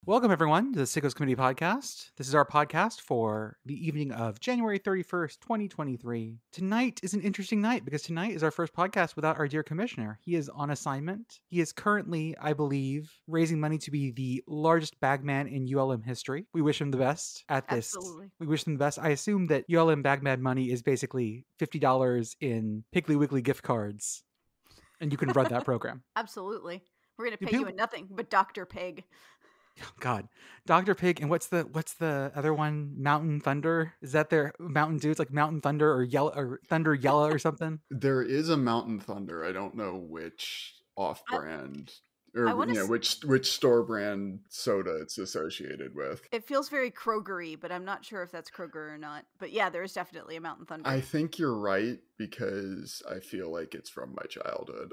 Welcome, everyone, to the Sickos Committee Podcast. This is our podcast for the evening of January 31st, 2023. Tonight is an interesting night because tonight is our first podcast without our dear commissioner. He is on assignment. He is currently, I believe, raising money to be the largest bagman in ULM history. We wish him the best at this. Absolutely. We wish him the best. I assume that ULM bagman money is basically $50 in Piggly Wiggly gift cards, and you can run that program. Absolutely. We're going to pay you in nothing but Dr. Pig. Oh, God, Dr. Pig, and what's the other one? Mountain Thunder? Is that their Mountain Dew? It's like Mountain Thunder or Yellow or Thunder Yellow or something. There is a Mountain Thunder. I don't know which off-brand or which store brand soda it's associated with. It feels very Kroger-y, but I'm not sure if that's Kroger or not. But yeah, there is definitely a Mountain Thunder. I think you're right because I feel like it's from my childhood.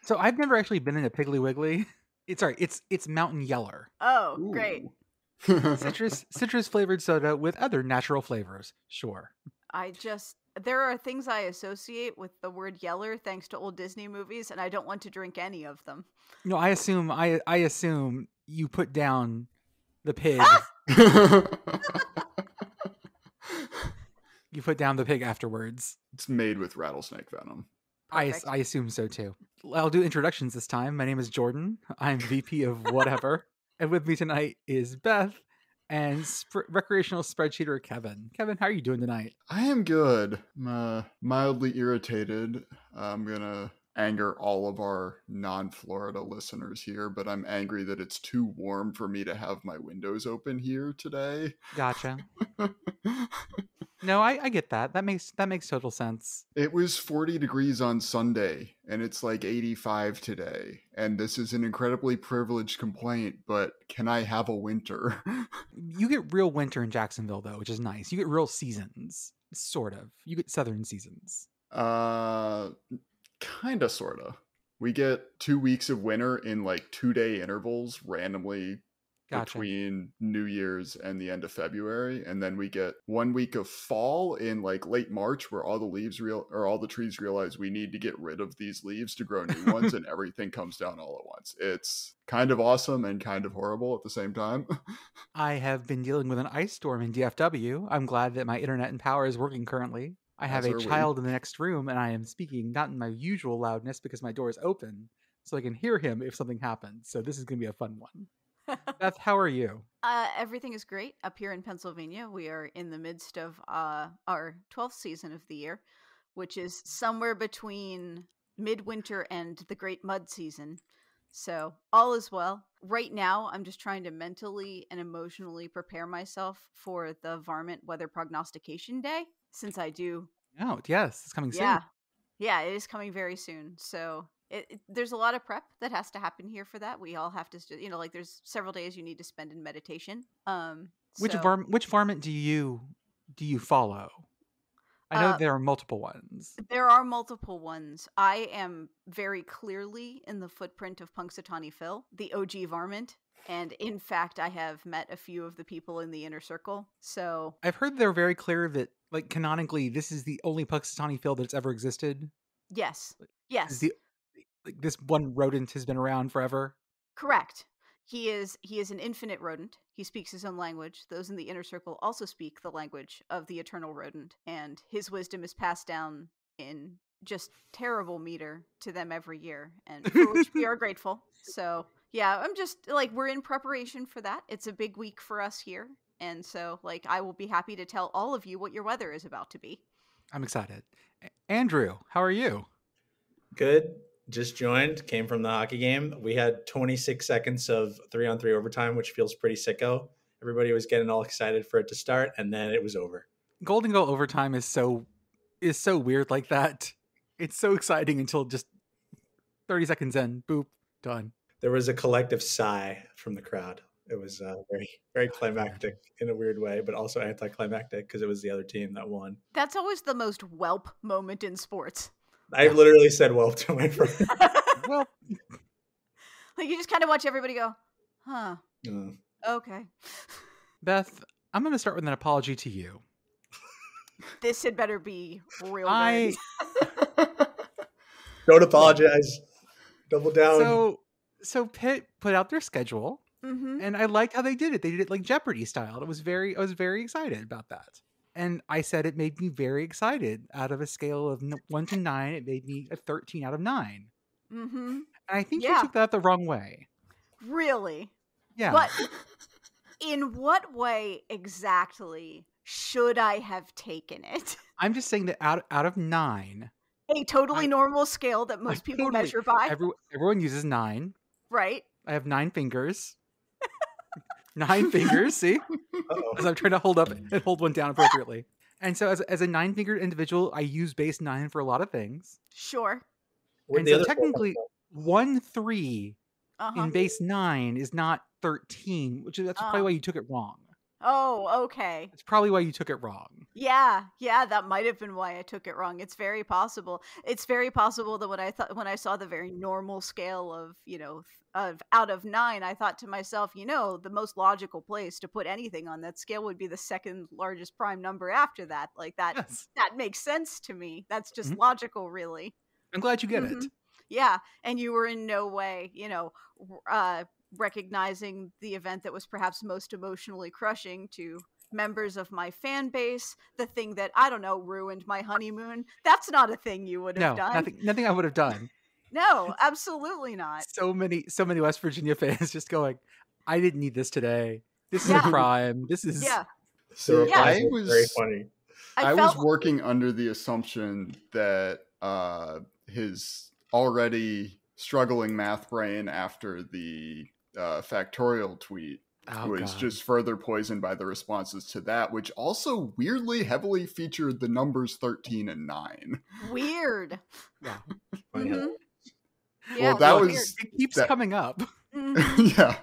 So I've never actually been in a Piggly Wiggly. It's Mountain Yeller. Oh, Ooh. Great. Citrus flavored soda with other natural flavors. Sure. There are things I associate with the word Yeller thanks to old Disney movies, and I don't want to drink any of them. No, I assume you put down the pig. You put down the pig afterwards. It's made with rattlesnake venom. I assume so too. I'll do introductions this time. My name is Jordan. I'm VP of whatever. And with me tonight is Beth and recreational spreadsheeter Kevin. Kevin, how are you doing tonight? I am good. I'm mildly irritated. I'm going to anger all of our non-Florida listeners here, but I'm angry that it's too warm for me to have my windows open here today. Gotcha. No, I get that. That makes total sense. It was 40 degrees on Sunday, and it's like 85 today. And this is an incredibly privileged complaint, but can I have a winter? You get real winter in Jacksonville, though, which is nice. You get real seasons, sort of. You get southern seasons. Kinda, sorta. We get 2 weeks of winter in like 2-day intervals randomly. Gotcha. Between New Year's and the end of February, and then we get 1 week of fall in like late March where all the trees realize we need to get rid of these leaves to grow new ones and everything comes down all at once. It's kind of awesome and kind of horrible at the same time. I have been dealing with an ice storm in DFW. I'm glad that my internet and power is working currently. I have a child in the next room and I am speaking not in my usual loudness because my door is open so I can hear him if something happens. So this is going to be a fun one. Beth, how are you? Everything is great up here in Pennsylvania. We are in the midst of our 12th season of the year, which is somewhere between midwinter and the great mud season. So all is well. Right now, I'm just trying to mentally and emotionally prepare myself for the Varmint Weather Prognostication Day, since I do. Oh, yes, it's coming soon. Yeah, it is coming very soon. So there's a lot of prep that has to happen here for that. We all have to, there's several days you need to spend in meditation. Which varmint do you follow? I know there are multiple ones. There are multiple ones. I am very clearly in the footprint of Punxsutawney Phil, the OG varmint. And in fact, I have met a few of the people in the inner circle. So I've heard they're very clear that, like, canonically, this is the only Punxsutawney Phil that's ever existed. Yes. This one rodent has been around forever. Correct. He is an infinite rodent. He speaks his own language. Those in the inner circle also speak the language of the eternal rodent, and his wisdom is passed down in just terrible meter to them every year, and for which we are grateful. So yeah, I'm just we're in preparation for that. It's a big week for us here, and so I will be happy to tell all of you what your weather is about to be. I'm excited. Andrew, how are you? Good. Just joined, came from the hockey game. We had 26 seconds of 3-on-3 overtime, which feels pretty sicko. Everybody was getting all excited for it to start, and then it was over. Golden goal overtime is so weird like that. It's so exciting until just 30 seconds in, boop, done. There was a collective sigh from the crowd. It was very, very climactic in a weird way, but also anticlimactic because it was the other team that won. That's always the most whelp moment in sports. I literally said "whelp" to my friend. Well, you just kind of watch everybody go, huh? Okay. Beth, I'm going to start with an apology to you. This had better be real good. Don't apologize. Double down. So Pitt put out their schedule, Mm-hmm. and I liked how they did it. They did it like Jeopardy style. I was very excited about that. And I said it made me very excited. Out of a scale of 1 to 9, it made me a 13 out of 9. Mm-hmm. And I think you Yeah. took that the wrong way. Really? Yeah. But in what way exactly should I have taken it? I'm just saying that out of 9, A totally normal scale that most people totally, measure by. everyone uses 9. Right? I have 9 fingers. 9 fingers, see? As I'm trying to hold up and hold one down appropriately. And so as a 9-fingered individual, I use base 9 for a lot of things. Sure. And so technically 1 3 Uh-huh. in base 9 is not 13, that's probably why you took it wrong. Oh, okay. That's probably why you took it wrong. Yeah, that might have been why I took it wrong. It's very possible. It's very possible that when I saw the very normal scale of, of out of 9, I thought to myself, the most logical place to put anything on that scale would be the second largest prime number after that. Like that, Yes. that makes sense to me. That's just Mhm. logical, really. I'm glad you get it. Yeah, and you were in no way, recognizing the event that was perhaps most emotionally crushing to members of my fan base, the thing that, I don't know, ruined my honeymoon. That's not a thing you would have done. Nothing I would have done. No, absolutely not. So many West Virginia fans just going, I didn't need this today. This is a crime. This is... Yeah. So I was was very funny. I was working under the assumption that his already struggling math brain after the factorial tweet was just further poisoned by the responses to that, which also weirdly heavily featured the numbers 13 and 9. Weird. Yeah. Mm-hmm. Well, that was... It keeps coming up. Mm-hmm. Yeah.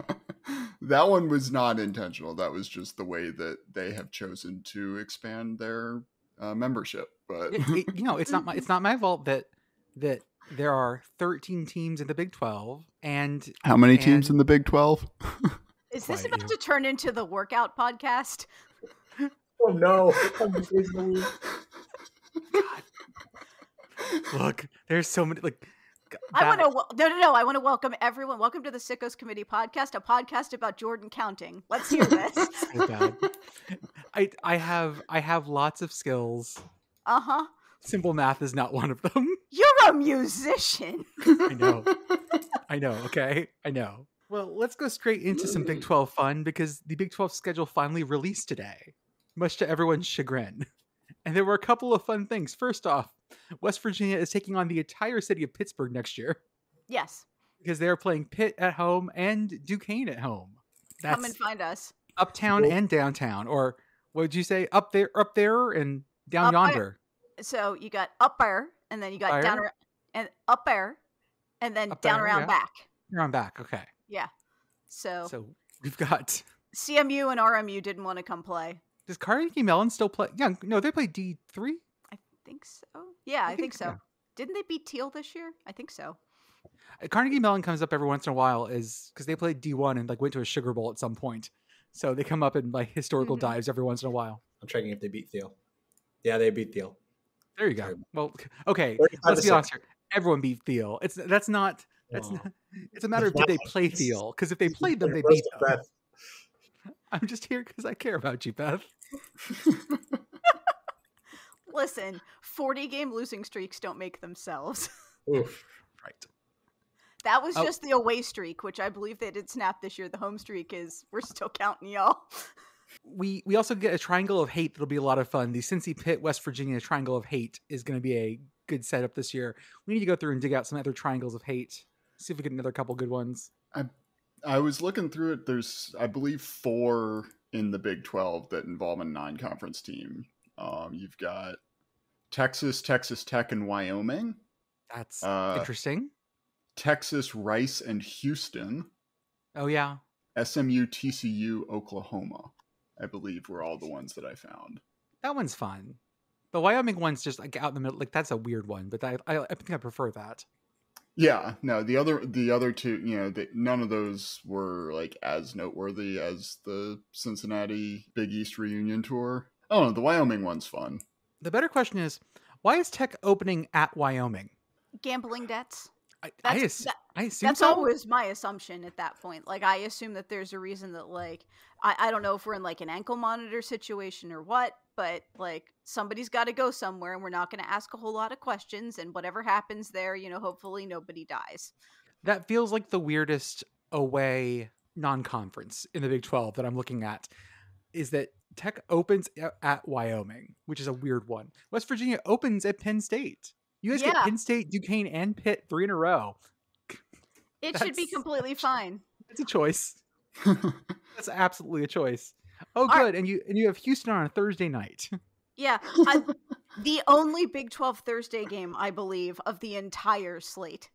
That one was not intentional. That was just the way that they have chosen to expand their membership. But it's not my fault that there are 13 teams in the Big 12, and how many teams in the Big 12? Is this about to turn into the workout podcast? Oh no! Look, there's so many I want to welcome everyone. Welcome to the Sickos Committee podcast, a podcast about Jordan counting. Let's hear this. So bad. I have lots of skills. Uh-huh. Simple math is not one of them. You're a musician. I know, okay? I know. Well, let's go straight into some Big 12 fun, because the Big 12 schedule finally released today, much to everyone's chagrin. And there were a couple of fun things. First off, West Virginia is taking on the entire city of Pittsburgh next year. Yes. Because they're playing Pitt at home and Duquesne at home. Come and find us. Uptown and downtown. Or what would you say? Up there and down yonder. So you got up there, and then you got down and up there, and then down around back. Around back, okay. Yeah. So we've got CMU and RMU didn't want to come play. Does Carnegie Mellon still play? Yeah, no, they play D3. I think so. Yeah, I think so. Yeah. Didn't they beat Teal this year? I think so. Carnegie Mellon comes up every once in a while is because they played D1 and went to a Sugar Bowl at some point. So they come up in historical dives every once in a while. I'm checking if they beat Thiel. Yeah, they beat Thiel. There you go. Well, okay. Let's be honest here. Everyone beat Thiel. It's not. It's a matter of did they play Thiel? Because if they played them, they beat them. I'm just here because I care about you, Beth. Listen, 40-game losing streaks don't make themselves. Oof. Right. That was just the away streak, which I believe they did snap this year. The home streak we're still counting y'all. We also get a triangle of hate that'll be a lot of fun. The Cincy Pitt West Virginia triangle of hate is going to be a good setup this year. We need to go through and dig out some other triangles of hate. See if we get another couple good ones. I was looking through it. There's, I believe, 4 in the Big 12 that involve a non-conference team. You've got Texas Tech, and Wyoming. That's interesting. Texas, Rice, and Houston. Oh, yeah. SMU, TCU, Oklahoma, I believe, were all the ones that I found. That one's fun. The Wyoming one's just out in the middle. That's a weird one, but I think I prefer that. Yeah, no, the other two, none of those were as noteworthy as the Cincinnati Big East reunion tour. Oh, the Wyoming one's fun. The better question is, why is Tech opening at Wyoming? Gambling debts. I assume That's so. always my assumption at that point. Like, I assume that there's a reason that, like, I don't know if we're in, like, an ankle monitor situation or what, but, like, somebody's got to go somewhere, and we're not going to ask a whole lot of questions, and whatever happens there, hopefully nobody dies. That feels like the weirdest away non-conference in the Big 12 that I'm looking at, is that Tech opens at Wyoming, which is a weird one. West Virginia opens at Penn State. You guys get Penn State, Duquesne, and Pitt 3 in a row. It should be completely fine. It's a choice. That's absolutely a choice. Oh, good. And you have Houston on a Thursday night. Yeah. The only Big 12 Thursday game, I believe, of the entire slate.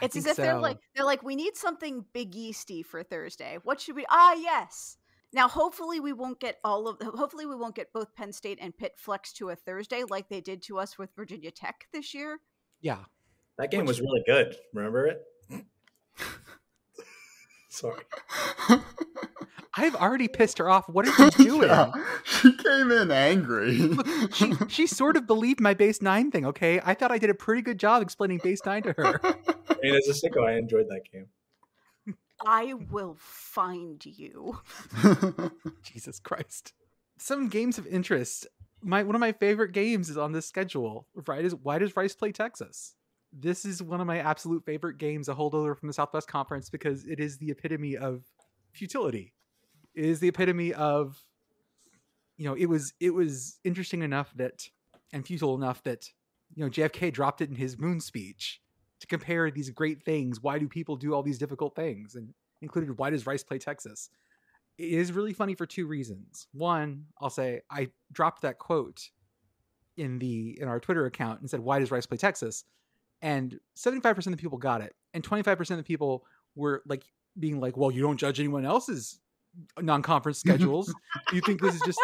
It's as if they're like, we need something Big Easty for Thursday. What should we? Yes. Now, hopefully we won't get both Penn State and Pitt flexed to a Thursday like they did to us with Virginia Tech this year. Yeah. That game was really good. Remember it? Sorry. I've already pissed her off. What are you doing? Yeah, she came in angry. Look, she sort of believed my base 9 thing, okay? I thought I did a pretty good job explaining base 9 to her. I mean, as a sicko, I enjoyed that game. I will find you. Jesus Christ. Some games of interest. One of my favorite games is on this schedule. Why does Rice play Texas? This is one of my absolute favorite games, a holdover from the Southwest Conference, because it is the epitome of futility. It is the epitome of, it was interesting enough and futile enough that, JFK dropped it in his moon speech to compare these great things. Why do people do all these difficult things? And included, why does Rice play Texas? It is really funny for 2 reasons. One, I'll say I dropped that quote in our Twitter account and said, why does Rice play Texas? And 75% of the people got it. And 25% of the people were like being like, well, you don't judge anyone else's non-conference schedules. You think this is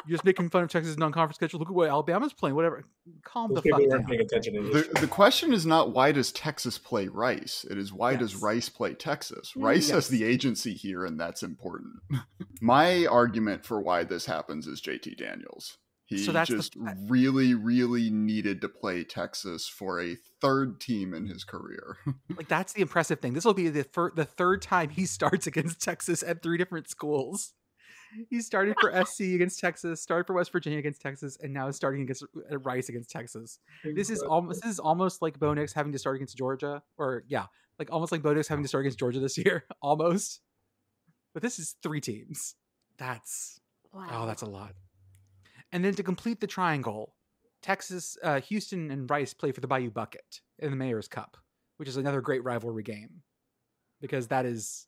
you're just making fun of Texas' non-conference schedule. Look at what Alabama's playing, whatever. Calm the fuck down. Paying attention to the question is not why does Texas play Rice? It is why does Rice play Texas? Rice has the agency here, and that's important. My argument for why this happens is JT Daniels. He really, really needed to play Texas for a 3rd team in his career. Like, that's the impressive thing. This will be the 3rd time he starts against Texas at 3 different schools. He started for SC against Texas, started for West Virginia against Texas, and now is starting against Rice against Texas. This is almost like Bo Nix having to start against Georgia, almost like Bo Nix having to start against Georgia this year, almost. But this is 3 teams. That's a lot. And then to complete the triangle, Texas, Houston, and Rice play for the Bayou Bucket in the Mayor's Cup, which is another great rivalry game, because that is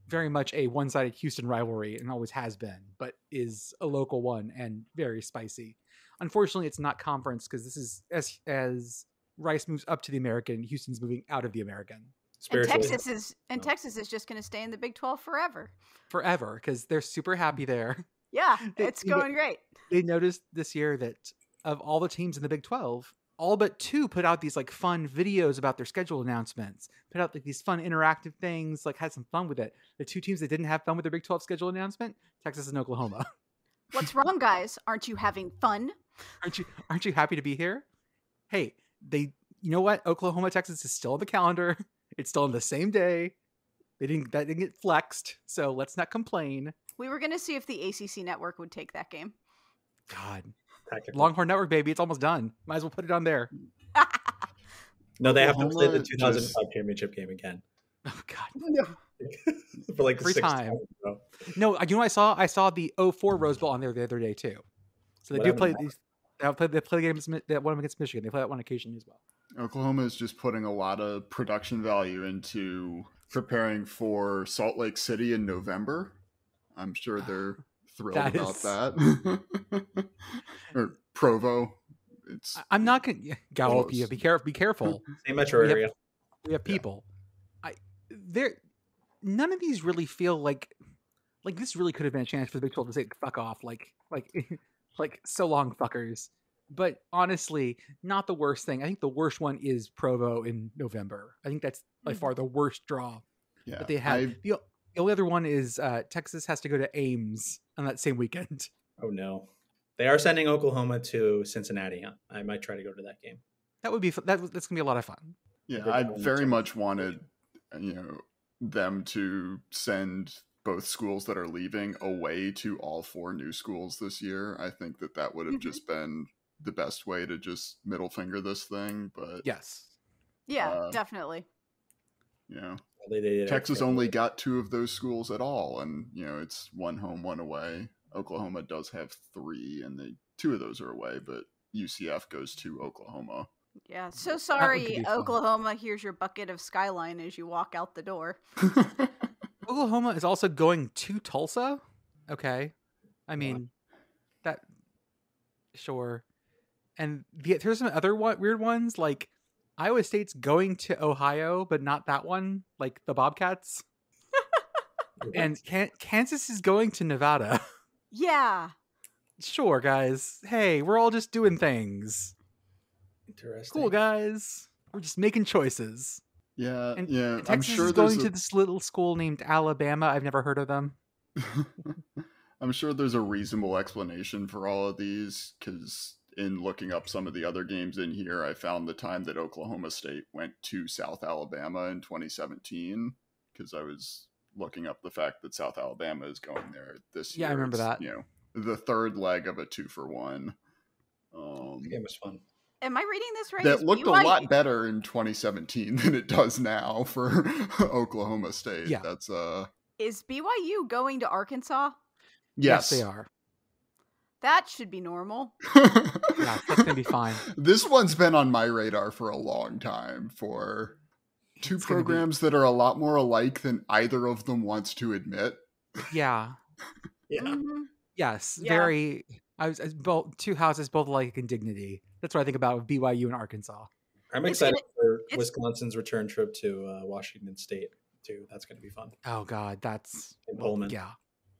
very much a one-sided Houston rivalry and always has been, but is a local one and very spicy. Unfortunately, it's not conference, because this is as Rice moves up to the American, Houston's moving out of the American. And Texas is just going to stay in the Big 12 forever. Forever, because they're super happy there. Yeah, it's going great. They noticed this year that of all the teams in the Big 12, all but 2 put out these like fun videos about their schedule announcements, put out like these fun interactive things, like had some fun with it. The 2 teams that didn't have fun with their Big 12 schedule announcement, Texas and Oklahoma. What's wrong, guys? Aren't you having fun? Aren't you happy to be here? Hey, you know what? Oklahoma, Texas is still on the calendar. It's still on the same day. That didn't get flexed, so let's not complain. We were going to see if the ACC network would take that game. God. Longhorn Network, baby. It's almost done. Might as well put it on there. No, they have to play the 2005 championship game again. Oh, God. No. For like every the 6th time. time. No, you know what I saw? I saw the 04 Rose Bowl on there the other day, too. So they do play these. They play games that one against Michigan. They play that one occasionally as well. Oklahoma is just putting a lot of production value into preparing for Salt Lake City in November. I'm sure they're thrilled about that. Or Provo. I'm not going to Gallup. Be careful. Same metro area. We have people. None of these really feel like this really could have been a chance for the Big 12 to say fuck off, like so long, fuckers. But honestly, not the worst thing. I think the worst one is Provo in November. I think that's by far the worst draw that they have. The only other one is Texas has to go to Ames on that same weekend. Oh no, they are sending Oklahoma to Cincinnati. Huh? I might try to go to that game. That would be that's gonna be a lot of fun. Yeah, They're I going very to- much wanted, them to send both schools that are leaving away to all 4 new schools this year. I think that would have Mhm. just been the best way to just middle finger this thing. But Yes. Yeah, definitely. They did Texas extra. only got 2 of those schools at all, and it's 1 home, 1 away. Oklahoma does have 3, and 2 of those are away, but UCF goes to Oklahoma. Yeah, so could sorry, be fun. Oklahoma. Here's your bucket of Skyline as you walk out the door. Oklahoma is also going to Tulsa. Okay. I mean, that, sure. And there's some other weird ones, like Iowa State's going to Ohio, but not that one, like the Bobcats. And Kansas is going to Nevada. Yeah. Sure, guys. Hey, we're all just doing things. Interesting. Cool, guys. We're just making choices. Yeah, And I'm Texas sure is there's going to this little school named Alabama. I've never heard of them. I'm sure there's a reasonable explanation for all of these, because in looking up some of the other games in here, I found the time that Oklahoma State went to South Alabama in 2017, because I was looking up the fact that South Alabama is going there this year. Yeah, I remember It's, that. The third leg of a 2-for-1. The game was fun. Am I reading this right? That Is looked a BYU lot better in 2017 than it does now for Oklahoma State. Yeah. That's Is BYU going to Arkansas? Yes, they are. That should be normal. Yeah, that's going to be fine. This one's been on my radar for a long time for 2 It's gonna be- programs that are a lot more alike than either of them wants to admit. Yeah. Yeah. Mhm. Yes. Yeah. Very. I was both 2 houses, both alike in dignity. That's what I think about with BYU and Arkansas. I'm It's excited for it's- Wisconsin's return trip to Washington State too. That's going to be fun. Oh God, that's In Pullman. yeah.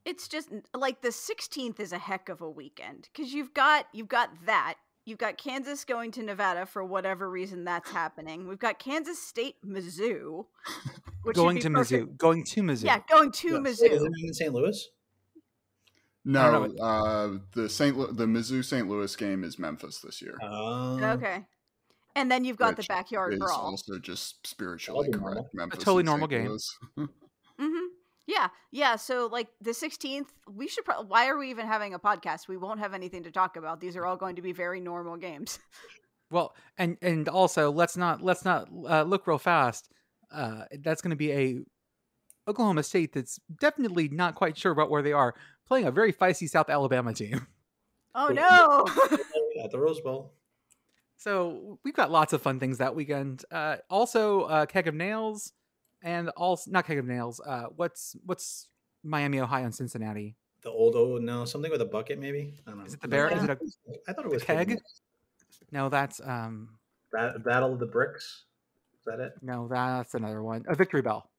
It's just like the 16th is a heck of a weekend because you've got that. You've got Kansas going to Nevada for whatever reason that's happening. We've got Kansas State, Mizzou, which Going would to be perfect. Mizzou. Going to Mizzou. Yeah, going to Wait, Mizzou. is it in St. Louis? No, the Mizzou St. Louis game is Memphis this year. Okay. And then you've got the Which backyard is brawl. also just spiritually That'll be correct. normal. Memphis totally and normal St. game. Louis. Mm-hmm. Yeah. So like the 16th, we should. Why are we even having a podcast? We won't have anything to talk about. These are all going to be very normal games. Well, and also let's not look real fast. That's going to be a Oklahoma State that's definitely not quite sure about where they are, playing a very feisty South Alabama team. Oh no! At the Rose Bowl. So we've got lots of fun things that weekend. Also, Keg of Nails, and also not Keg of Nails. What's Miami, Ohio, and Cincinnati? The old no, something with a bucket maybe. I don't know. Is it the bear? Is it a I thought it was keg? No, that's Battle of the Bricks. Is that it? no, that's another one. A Victory Bell.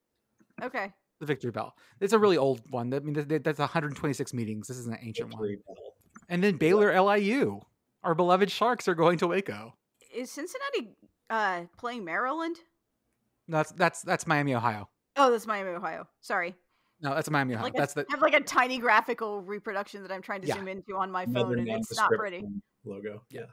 Okay. The Victory Bell. It's a really old one. I mean, that's 126 meetings. This is an ancient Victory one. Bell. And then Baylor, LIU. Our beloved Sharks are going to Waco. Is Cincinnati playing Maryland? No, that's Miami, Ohio. Oh, that's Miami, Ohio. Sorry. No, that's Miami, Ohio. Like That's I have like a tiny graphical reproduction that I'm trying to Yeah. zoom into on my Another phone, and it's not pretty. nondescript logo. Yeah.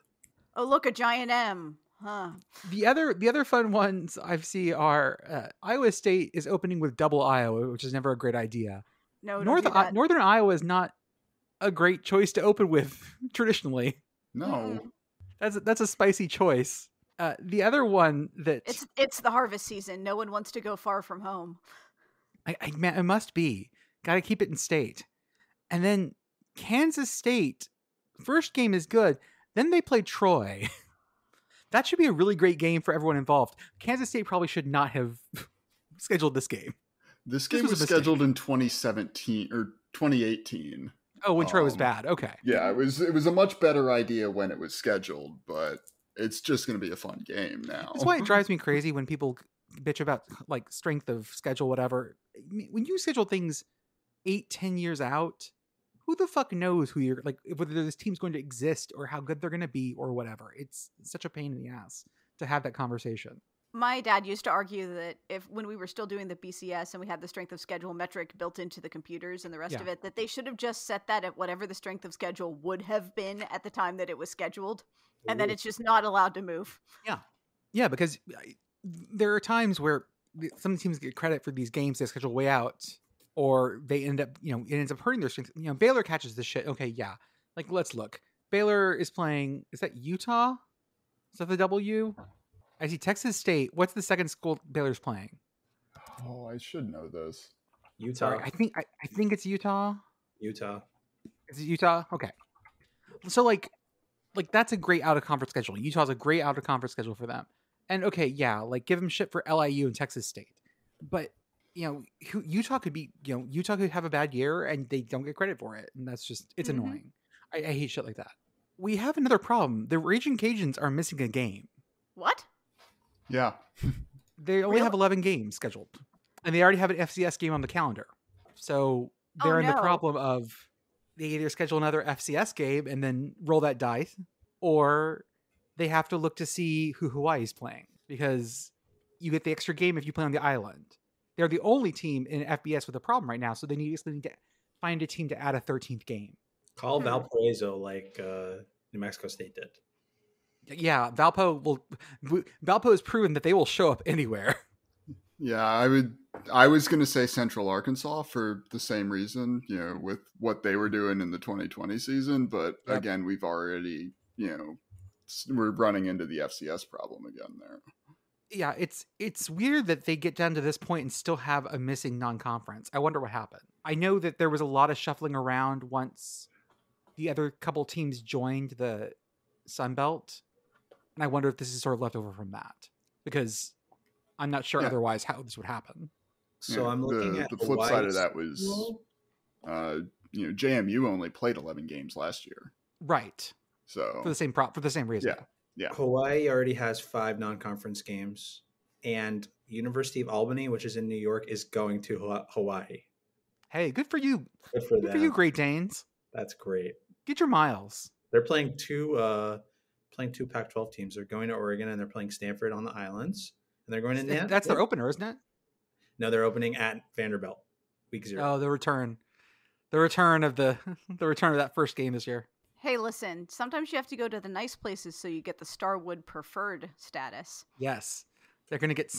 Oh, look, a giant M. Huh. the other fun ones I see are Iowa State is opening with double Iowa, which is never a great idea. No, don't do that. Northern Iowa is not a great choice to open with traditionally. No. That's a spicy choice. The other one that It's the harvest season. No one wants to go far from home. man, it must be. Got to keep it in state. And then Kansas State, first game is good. Then they play Troy. That should be a really great game for everyone involved. Kansas State probably should not have scheduled this game. This game was a was mistake. scheduled in 2017 or 2018. Oh, when Troy was Um, bad. Okay. Yeah, it was a much better idea when it was scheduled, but it's just going to be a fun game now. That's why it drives me crazy when people bitch about like strength of schedule, whatever. When you schedule things 8-10 years out, who the fuck knows who you're like, whether this team's going to exist or how good they're going to be or whatever. It's such a pain in the ass to have that conversation. My dad used to argue that when we were still doing the BCS and we had the strength of schedule metric built into the computers and the rest Yeah. of it, that they should have just set that at whatever the strength of schedule would have been at the time that it was scheduled. And then Ooh. it's just not allowed to move. Yeah, because there are times where some teams get credit for these games they schedule way out, or they end up, it ends up hurting their strength. Baylor catches this shit. Okay, yeah. Like, let's look. Baylor is playing, is that Utah? Is that the W? I see Texas State. What's the second school Baylor's playing? Oh, I should know this. Utah. Sorry, I think it's Utah. Utah. Is it Utah? Okay. So like that's a great out of conference schedule. Utah's a great out of conference schedule for them. And okay, yeah, like give them shit for LIU and Texas State. But Utah could be, Utah could have a bad year and they don't get credit for it. And that's just, it's annoying. I hate shit like that. We have another problem. The Raging Cajuns are missing a game. What? Yeah. They only have 11 games scheduled. And they already have an FCS game on the calendar. So they're in the problem of they either schedule another FCS game and then roll that dice, or they have to look to see who Hawaii's playing, because you get the extra game if you play on the island. They're the only team in FBS with a problem right now, so they need to find a team to add a 13th game. Call Valparaiso like New Mexico State did. Yeah, Valpo has proven that they will show up anywhere. Yeah, I was going to say Central Arkansas for the same reason, with what they were doing in the 2020 season. But again, we've already, we're running into the FCS problem again there. Yeah, it's weird that they get down to this point and still have a missing non-conference. I wonder what happened. I know that there was a lot of shuffling around once the other couple teams joined the Sun Belt. And I wonder if this is sort of left over from that, because I'm not sure otherwise how this would happen. So I'm looking at the flip side of that was, JMU only played 11 games last year, right? So for the same reason. Yeah. Hawaii already has 5 non-conference games, and University of Albany, which is in New York, is going to Hawaii. Hey, good for you. Good for them. For you, Great Danes. That's great. Get your miles. They're playing two Pac-12 teams. They're going to Oregon and they're playing Stanford on the islands. And they're going to That's their opener, isn't it? No, they're opening at Vanderbilt, week 0. Oh, the return of that first game this year. Hey, listen, sometimes you have to go to the nice places so you get the Starwood preferred status. Yes. They're going to get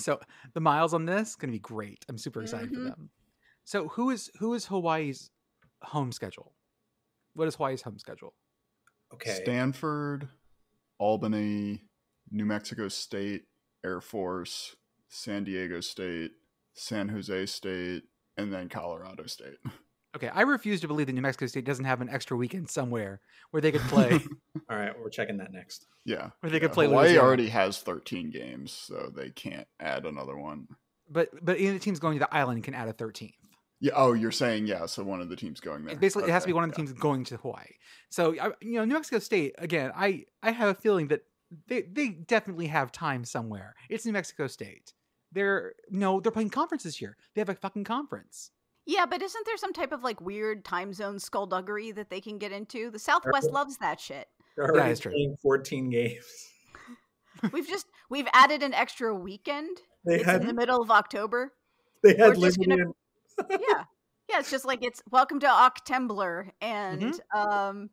the miles on this going to be great. I'm super excited for them. So who is Hawaii's home schedule? What is Hawaii's home schedule? Okay. Stanford, Albany, New Mexico State, Air Force, San Diego State, San Jose State, and then Colorado State. Okay, I refuse to believe that New Mexico State doesn't have an extra weekend somewhere where they could play. All right, we're checking that next. Yeah. Where they could play Hawaii Louisiana. already has 13 games, so they can't add another one. But any teams going to the island can add a 13th. Yeah. Oh, you're saying, so one of the teams going there. Basically, it has to be one of the teams going to Hawaii. So, New Mexico State, again, I have a feeling that they definitely have time somewhere. It's New Mexico State. They're playing conference this year. They have a fucking conference. Yeah, but isn't there some type of weird time zone skullduggery that they can get into? The Southwest loves that shit. They're already playing 14 games. We've added an extra weekend. It's in the middle of October. They had Liberty Yeah, it's just it's welcome to Octembler, and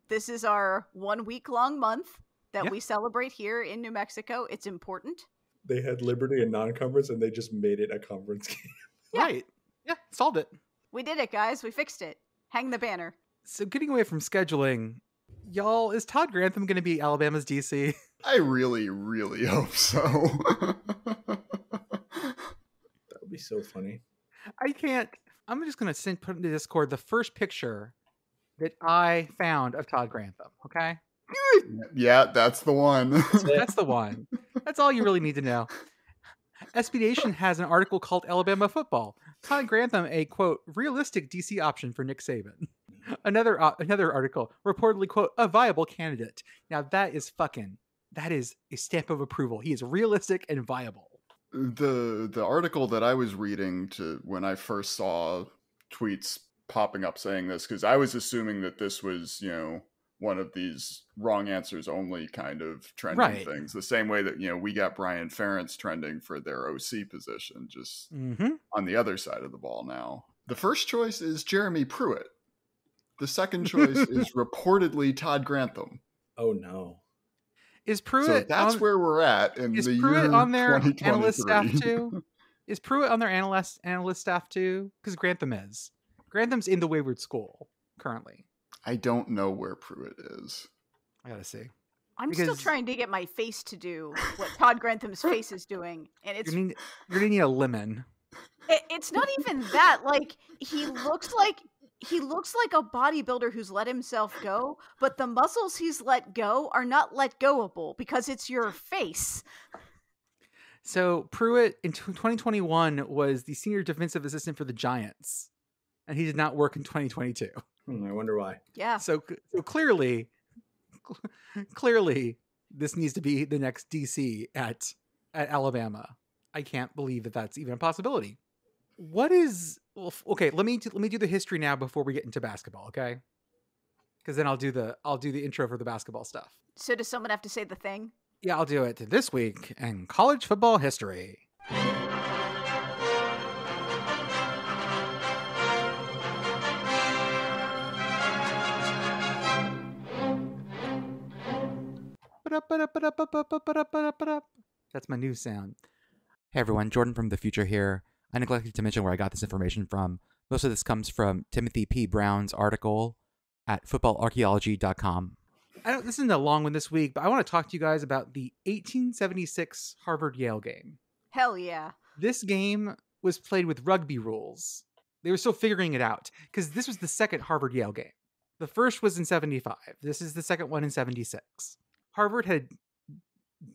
this is our 1 week long month that we celebrate here in New Mexico. It's important. They had Liberty and non-conference, and they just made it a conference game. Yeah. Right. Yeah, solved it. We did it, guys. We fixed it. Hang the banner. So getting away from scheduling, y'all, is Todd Grantham going to be Alabama's DC? I really, really hope so. That would be so funny. I'm just going to put into Discord the first picture that I found of Todd Grantham, okay? Yeah, that's the one. That's the one. That's all you really need to know. SB Nation has an article called Alabama Football. Todd Grantham, a, quote, realistic DC option for Nick Saban. Another article, reportedly, quote, a viable candidate. Now that is a stamp of approval. He is realistic and viable. The article that I was reading when I first saw tweets popping up saying this, because I was assuming that this was, one of these wrong answers only kind of trending things. The same way that, we got Brian Ferentz trending for their OC position, just on the other side of the ball now. The first choice is Jeremy Pruitt. The second choice is reportedly Todd Grantham. Oh, no. Is Pruitt So that's where we're at in is the Pruitt year on their analyst staff 2023. too? Is Pruitt on their analyst staff too? Because Grantham is. Grantham's in the Wayward School currently. I don't know where Pruitt is. I gotta see. I'm still trying to get my face to do what Todd Grantham's face is doing, and it's You're gonna need a lemon. it's not even that. Like he looks like a bodybuilder who's let himself go, but the muscles he's let go are not let goable because it's your face. So Pruitt in 2021 was the senior defensive assistant for the Giants, and he did not work in 2022. I wonder why. Yeah. So clearly, this needs to be the next DC at Alabama. I can't believe that that's even a possibility. What is okay? Let me do the history now before we get into basketball, okay? Because then I'll do the intro for the basketball stuff. So does someone have to say the thing? Yeah, I'll do it this week in college football history. That's my new sound. Hey everyone, Jordan from the future here. I neglected to mention where I got this information from. Most of this comes from Timothy P. Brown's article at footballarchaeology.com. This isn't a long one this week, but I want to talk to you guys about the 1876 Harvard Yale game. Hell yeah. This game was played with rugby rules. They were still figuring it out because this was the second Harvard Yale game. The first was in 75. This is the second one in 76. Harvard had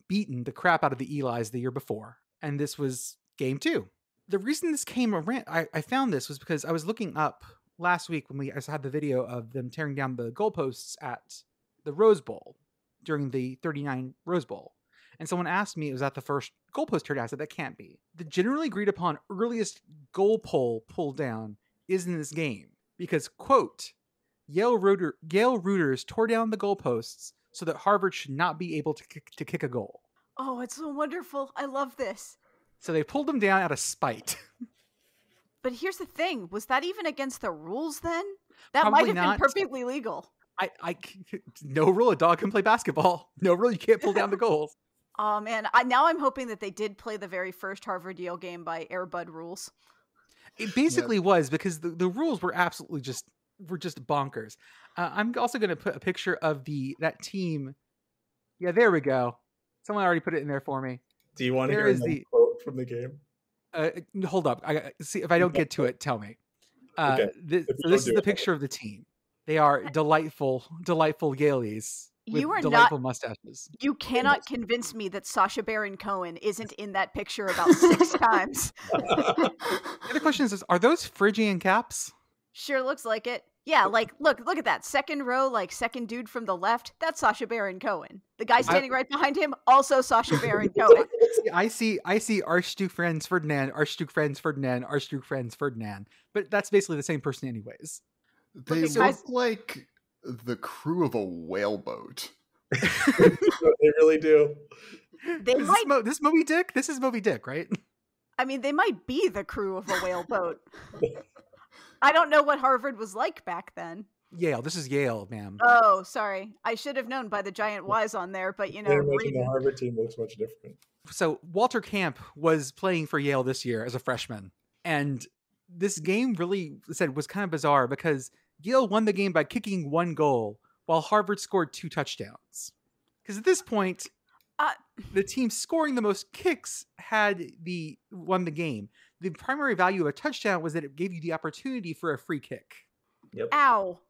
beaten the crap out of the Elis the year before, and this was game 2. The reason this came around, I found this was because I was looking up last week when I had the video of them tearing down the goalposts at the Rose Bowl during the 39 Rose Bowl. And someone asked me, was that the first goalpost tear down? I said, that can't be. The generally agreed upon earliest goal pole pulled down is in this game because, quote, Yale rooters tore down the goalposts so that Harvard should not be able to kick a goal. Oh, it's so wonderful. I love this. So they pulled them down out of spite. But here's the thing. Was that even against the rules then? That Probably might have not. been perfectly legal. No rule, a dog can play basketball. No rule, you can't pull down the goals. Oh, man. Now I'm hoping that they did play the very first Harvard Yale game by Air Bud rules. It basically was because the rules were absolutely just bonkers. I'm also going to put a picture of that team. Yeah, there we go. Someone already put it in there for me. Do you want to hear a quote from the game? Hold up. See if I don't get to it. Tell me. Okay. This is the picture of the team. They are delightful Yaleys with delightful mustaches. You cannot convince me that Sacha Baron Cohen isn't in that picture about 6 times. The other question is, are those Phrygian caps? Sure looks like it. Yeah, like look at that second row, like second dude from the left. That's Sacha Baron Cohen. The guy standing right behind him, also Sacha Baron Cohen. I see Archduke Franz Ferdinand, Archduke Franz Ferdinand, Archduke Franz Ferdinand. But that's basically the same person anyways. They look like the crew of a whaleboat. They really do. This Moby Dick? This is Moby Dick, right? I mean, they might be the crew of a whaleboat. I don't know what Harvard was like back then. Yale. This is Yale, ma'am. Oh, sorry. I should have known by the giant Y's on there, but the Harvard team looks much different. So Walter Camp was playing for Yale this year as a freshman. And this game really was kind of bizarre because Yale won the game by kicking 1 goal while Harvard scored 2 touchdowns. Because at this point, the team scoring the most kicks won the game. The primary value of a touchdown was that it gave you the opportunity for a free kick. Yep. Ow.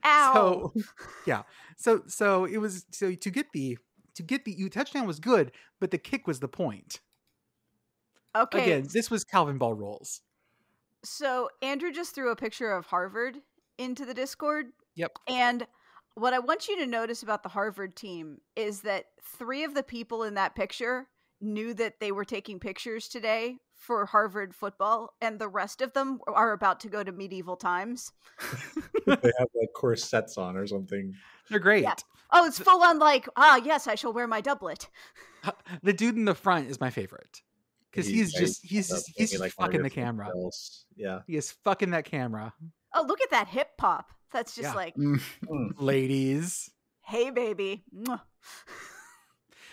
So yeah. So it was to get the touchdown was good, but the kick was the point. Okay. Again, this was Calvin Ball rules. So Andrew just threw a picture of Harvard into the Discord. Yep. And what I want you to notice about the Harvard team is that 3 of the people in that picture knew that they were taking pictures today for Harvard football, and the rest of them are about to go to medieval times. They have like corsets on or something. They're great. Yeah. Oh, it's full on like, yes, I shall wear my doublet. The dude in the front is my favorite. Because he's like fucking the camera. Yeah. He is fucking that camera. Oh, look at that hip hop. That's just like ladies. Hey baby.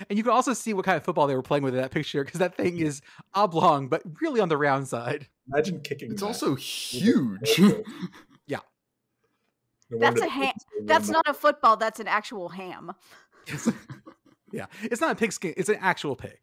And you can also see what kind of football they were playing with in that picture, because that thing is oblong, but really on the round side. Imagine kicking It's that. also huge. Yeah. No That's wonder a the ham. Patriots won That's by- not a football. That's an actual ham. Yeah. It's not a pig skin. It's an actual pig.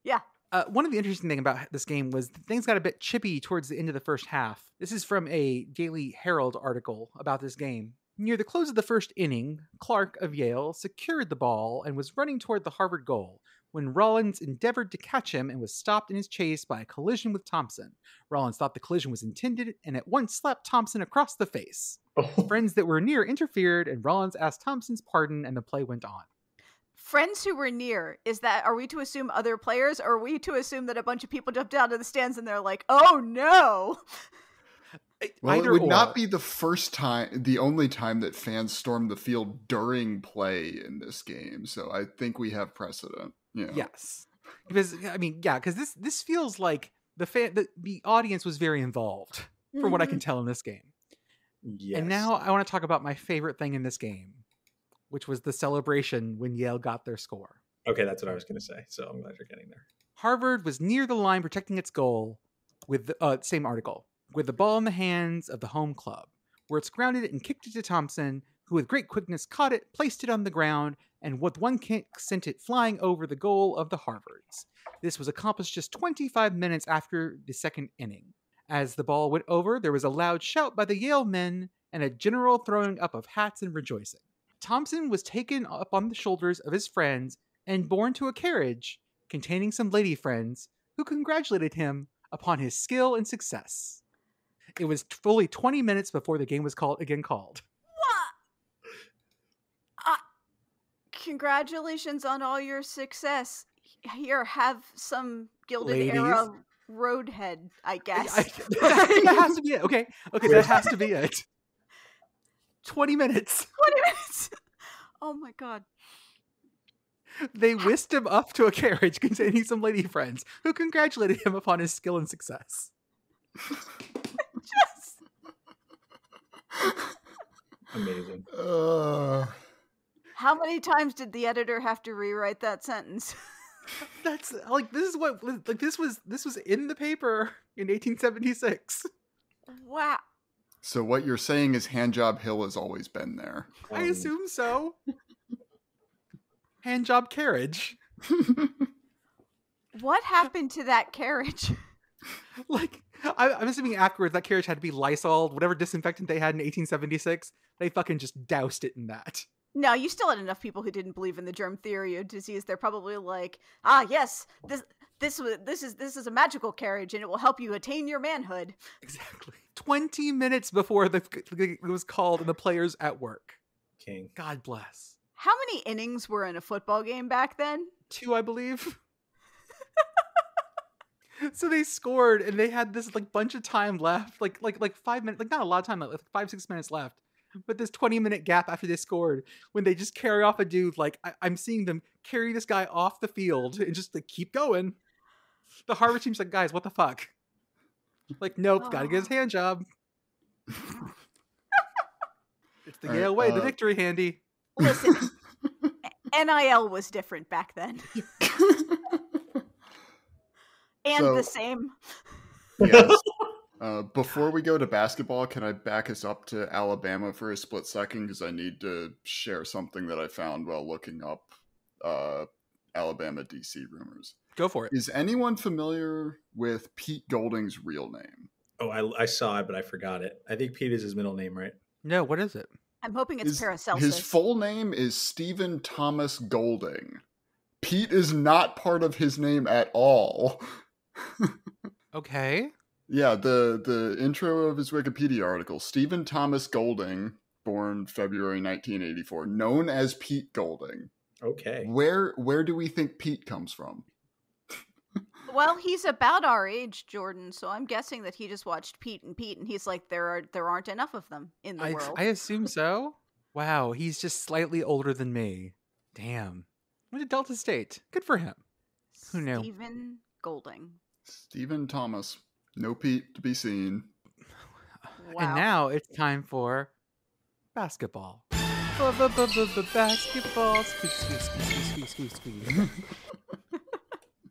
Yeah. One of the interesting things about this game was things got a bit chippy towards the end of the first half. This is from a Daily Herald article about this game. Near the close of the first inning, Clark of Yale secured the ball and was running toward the Harvard goal when Rollins endeavored to catch him and was stopped in his chase by a collision with Thompson. Rollins thought the collision was intended and at once slapped Thompson across the face. Friends that were near interfered and Rollins asked Thompson's pardon and the play went on. Friends who were near, are we to assume other players, or are we to assume that a bunch of people jumped out of the stands and they're like, oh no? Well, Either it would or. not be the only time that fans stormed the field during play in this game. So I think we have precedent. Yeah. Yes. Because, because this feels like the audience was very involved, from what I can tell in this game. Yes. And now I want to talk about my favorite thing in this game, which was the celebration when Yale got their score. Okay, that's what I was going to say. So I'm glad you're getting there. Harvard was near the line protecting its goal with the same article, with the ball in the hands of the home club, where it's grounded and kicked it to Thompson, who with great quickness caught it, placed it on the ground, and with one kick sent it flying over the goal of the Harvards. This was accomplished just 25 minutes after the second inning. As the ball went over, there was a loud shout by the Yale men and a general throwing up of hats and rejoicing. Thompson was taken up on the shoulders of his friends and borne to a carriage containing some lady friends who congratulated him upon his skill and success. It was fully 20 minutes before the game was called. What? Congratulations on all your success. Here, have some Gilded Ladies. Era roadhead, I guess. That has to be it. Okay, that has to be it. 20 minutes. 20 minutes. Oh my god. They whisked him up to a carriage containing some lady friends who congratulated him upon his skill and success. Amazing. How many times did the editor have to rewrite that sentence? That's this was in the paper in 1876. Wow. So what you're saying is Handjob Hill has always been there. I assume so. Handjob carriage. What happened to that carriage? I'm assuming afterwards that carriage had to be Lysol, whatever disinfectant they had in 1876. They fucking just doused it in that. No, you still had enough people who didn't believe in the germ theory of disease. They're probably like, yes, this is a magical carriage and it will help you attain your manhood. Exactly. 20 minutes before it was called and the players at work. King. God bless. How many innings were in a football game back then? 2, I believe. So they scored and they had this bunch of time left, like 5 minutes, not a lot of time, like 5-6 minutes left. But this 20-minute gap after they scored, when they just carry off a dude, I'm seeing them carry this guy off the field and just keep going. The Harvard team's like, guys, what the fuck? Nope, gotta get his hand job. It's the Yale way, the victory handy. Listen, NIL was different back then. And the same. Yes. Before we go to basketball, can I back us up to Alabama for a split second? Because I need to share something that I found while looking up Alabama DC rumors. Go for it. Is anyone familiar with Pete Golding's real name? Oh, I saw it, but I forgot it. I think Pete is his middle name, right? No, what is it? I'm hoping it's Paracelsus. His full name is Stephen Thomas Golding. Pete is not part of his name at all. Okay. Yeah, the intro of his Wikipedia article, Stephen Thomas Golding, born February 1984, known as Pete Golding. Okay. Where do we think Pete comes from? Well, he's about our age, Jordan, so I'm guessing that he just watched Pete, and he's like, there aren't enough of them in the world. I assume so. Wow, he's just slightly older than me. Damn. Went to Delta State. Good for him. Who knew? Stephen Golding. Stephen Thomas. No Pete to be seen. Wow. And now it's time for basketball. Basketball. Squeeze.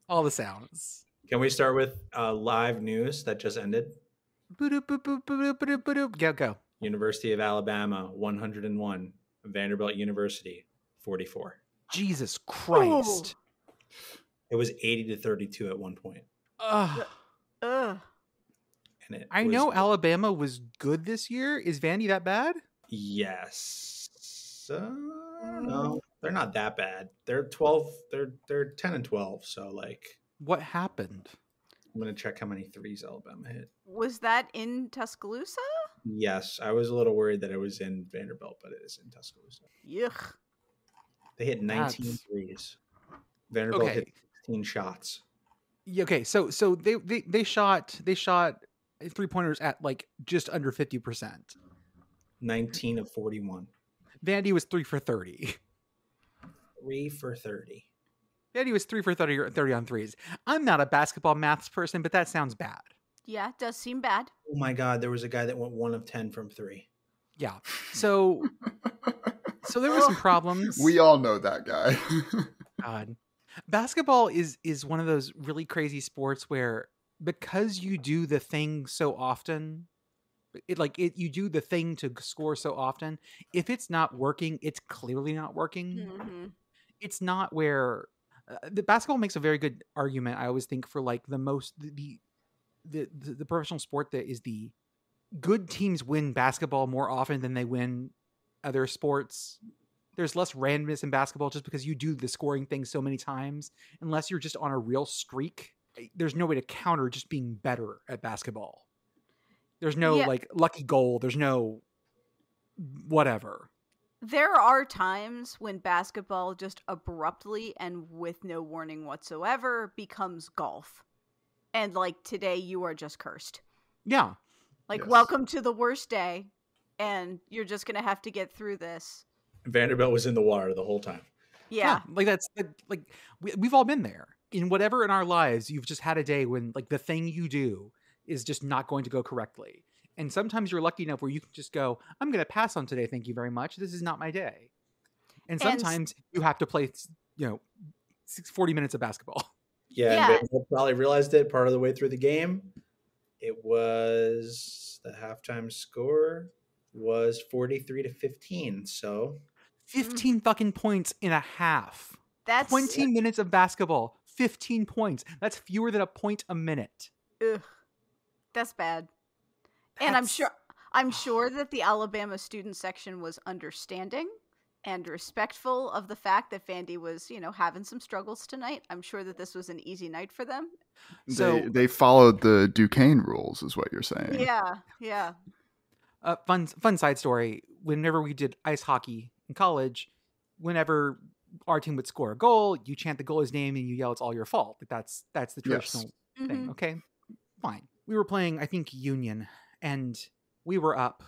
All the sounds. Can we start with live news that just ended? Go. University of Alabama, 101. Vanderbilt University, 44. Jesus Christ. It was 80-32 at one point. Ugh. Ugh. And I know Alabama was good this year. Is Vandy that bad? Yes. No, they're not that bad. They're 12. They're 10-12. So like, What happened? I'm gonna check how many threes Alabama hit. Was that in Tuscaloosa? Yes, I was a little worried that it was in Vanderbilt, but it is in Tuscaloosa. Yuck. They hit 19 threes. Vanderbilt hit 16 shots. Okay, so they shot 3-pointers at like just under 50%. 19 of 41. Vandy was 3 for 30. 3 for 30. Vandy was 3 for 30 on threes. I'm not a basketball maths person, but that sounds bad. Yeah, it does seem bad. Oh my God, there was a guy that went 1 of 10 from 3. Yeah. So there were some problems. We all know that guy. God. Basketball is one of those really crazy sports where because you do the thing so often, you do the thing to score so often, if it's not working, it's clearly not working. Mm-hmm. It's not where the basketball makes a very good argument. I always think for like the professional sport that is the good teams win basketball more often than they win other sports. There's less randomness in basketball just because you do the scoring thing so many times. Unless you're just on a real streak, there's no way to counter just being better at basketball. There's no like lucky goal. There's no whatever. There are times when basketball just abruptly and with no warning whatsoever becomes golf. And like today you are just cursed. Yeah. Like Yes. welcome to the worst day and you're just going to have to get through this. Vanderbilt was in the water the whole time. Yeah. Like that's like we've all been there. In whatever in our lives, you've just had a day when like the thing you do is just not going to go correctly. And sometimes you're lucky enough where you can just go, I'm going to pass on today. Thank you very much. This is not my day. And sometimes you have to play, 40 minutes of basketball. Yeah, and Vanderbilt probably realized it part of the way through the game. It was the halftime score was 43-15. So 15 fucking points in a half. That's 20 minutes of basketball, 15 points. That's fewer than a point a minute. Ugh. That's bad. And I'm sure that the Alabama student section was understanding and respectful of the fact that Vandy was, having some struggles tonight. I'm sure that this was an easy night for them. So they followed the Duquesne rules, is what you're saying. Yeah. Fun side story. Whenever we did ice hockey in college, whenever our team would score a goal, you chant the goalie's name and you yell, "It's all your fault." Like that's the traditional thing. Mm-hmm. Okay, fine. We were playing, I think, Union, and we were up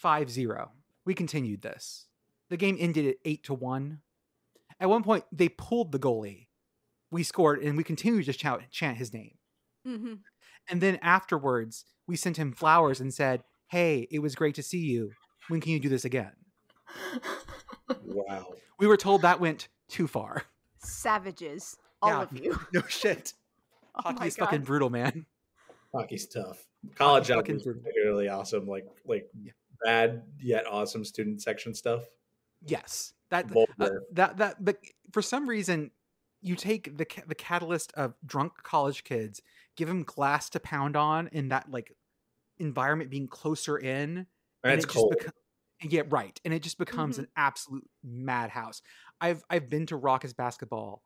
5-0. We continued this. The game ended at 8-1. At one point, they pulled the goalie. We scored, and we continued to chant his name. Mm-hmm. And then afterwards, we sent him flowers and said, "Hey, it was great to see you. When can you do this again?" wow. We were told that went too far. Savages, all of you. No shit. Oh Hockey my is fucking God. brutal, man. Hockey's tough. College hockey fucking is particularly awesome. Like bad yet awesome student section stuff. Yes. But for some reason, you take the catalyst of drunk college kids, give them glass to pound on in that like environment being closer in. And it's cold. Yeah, right. And it just becomes Mm-hmm. an absolute madhouse. I've been to Raucous basketball.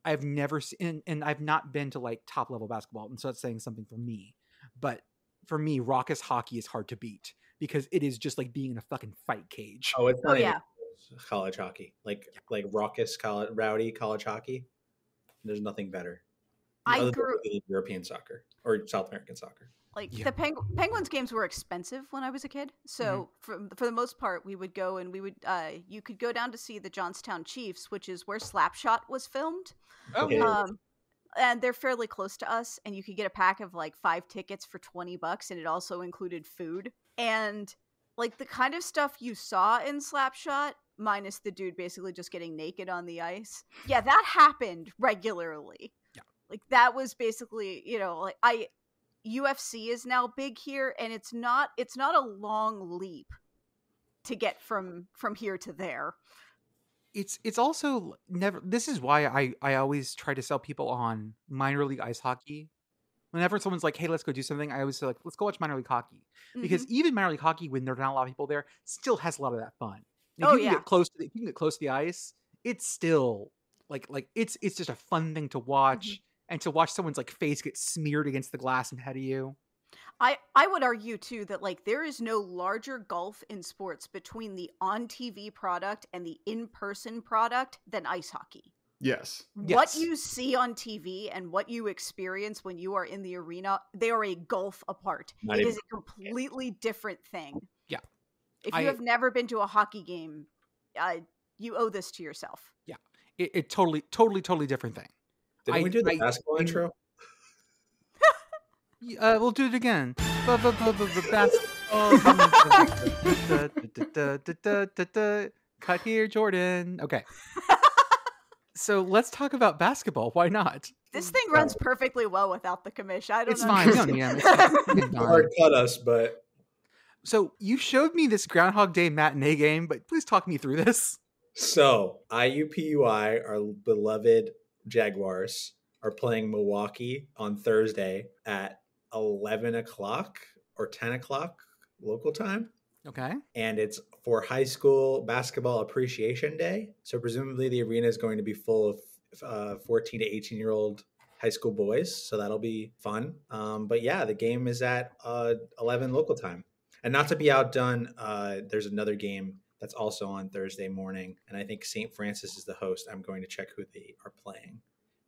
I've never seen, and I've not been to like top level basketball. And so that's saying something for me. But for me, Raucous hockey is hard to beat because it is just like being in a fucking fight cage. Oh, it's not even yeah. college hockey. Like raucous rowdy college hockey. There's nothing better. I grew than European soccer or South American soccer. the Penguins games were expensive when I was a kid. So for the most part, we would go and you could go down to see the Johnstown Chiefs, which is where Slapshot was filmed. Oh, yeah. And they're fairly close to us, and you could get a pack of like 5 tickets for $20, and it also included food. And like the kind of stuff you saw in Slapshot, minus the dude basically just getting naked on the ice. Yeah, that happened regularly. Yeah. Like that was basically, like UFC is now big here, and it's not a long leap to get from here to there. It's also never. This is why I always try to sell people on minor league ice hockey. Whenever someone's like, "Hey, let's go do something," I always say, like, "Let's go watch minor league hockey," because even minor league hockey, when there are not a lot of people there, still has a lot of that fun. If Oh, you can yeah. get close to if you can get close to the ice, it's still like it's just a fun thing to watch, and to watch someone's like face get smeared against the glass ahead of you. I would argue too that like there is no larger gulf in sports between the on TV product and the in-person product than ice hockey. Yes. What you see on TV and what you experience when you are in the arena, they are a gulf apart. It is a completely different thing. Yeah. If you have never been to a hockey game, you owe this to yourself. Yeah. It totally different thing. Didn't we do the basketball intro? We'll do it again. Cut here, Jordan. Okay. So let's talk about basketball. Why not? This thing runs perfectly well without the commish. I don't It's know. fine. It's hard cut us, but so you showed me this Groundhog Day matinee game, but please talk me through this. So IUPUI, our beloved Jaguars, are playing Milwaukee on Thursday at 11 o'clock or 10 o'clock local time. Okay. And it's for High School Basketball Appreciation Day. So presumably the arena is going to be full of 14 to 18-year-old high school boys. So that'll be fun. But yeah, the game is at 11 local time. And not to be outdone, there's another game that's also on Thursday morning. And I think St. Francis is the host. I'm going to check who they are playing.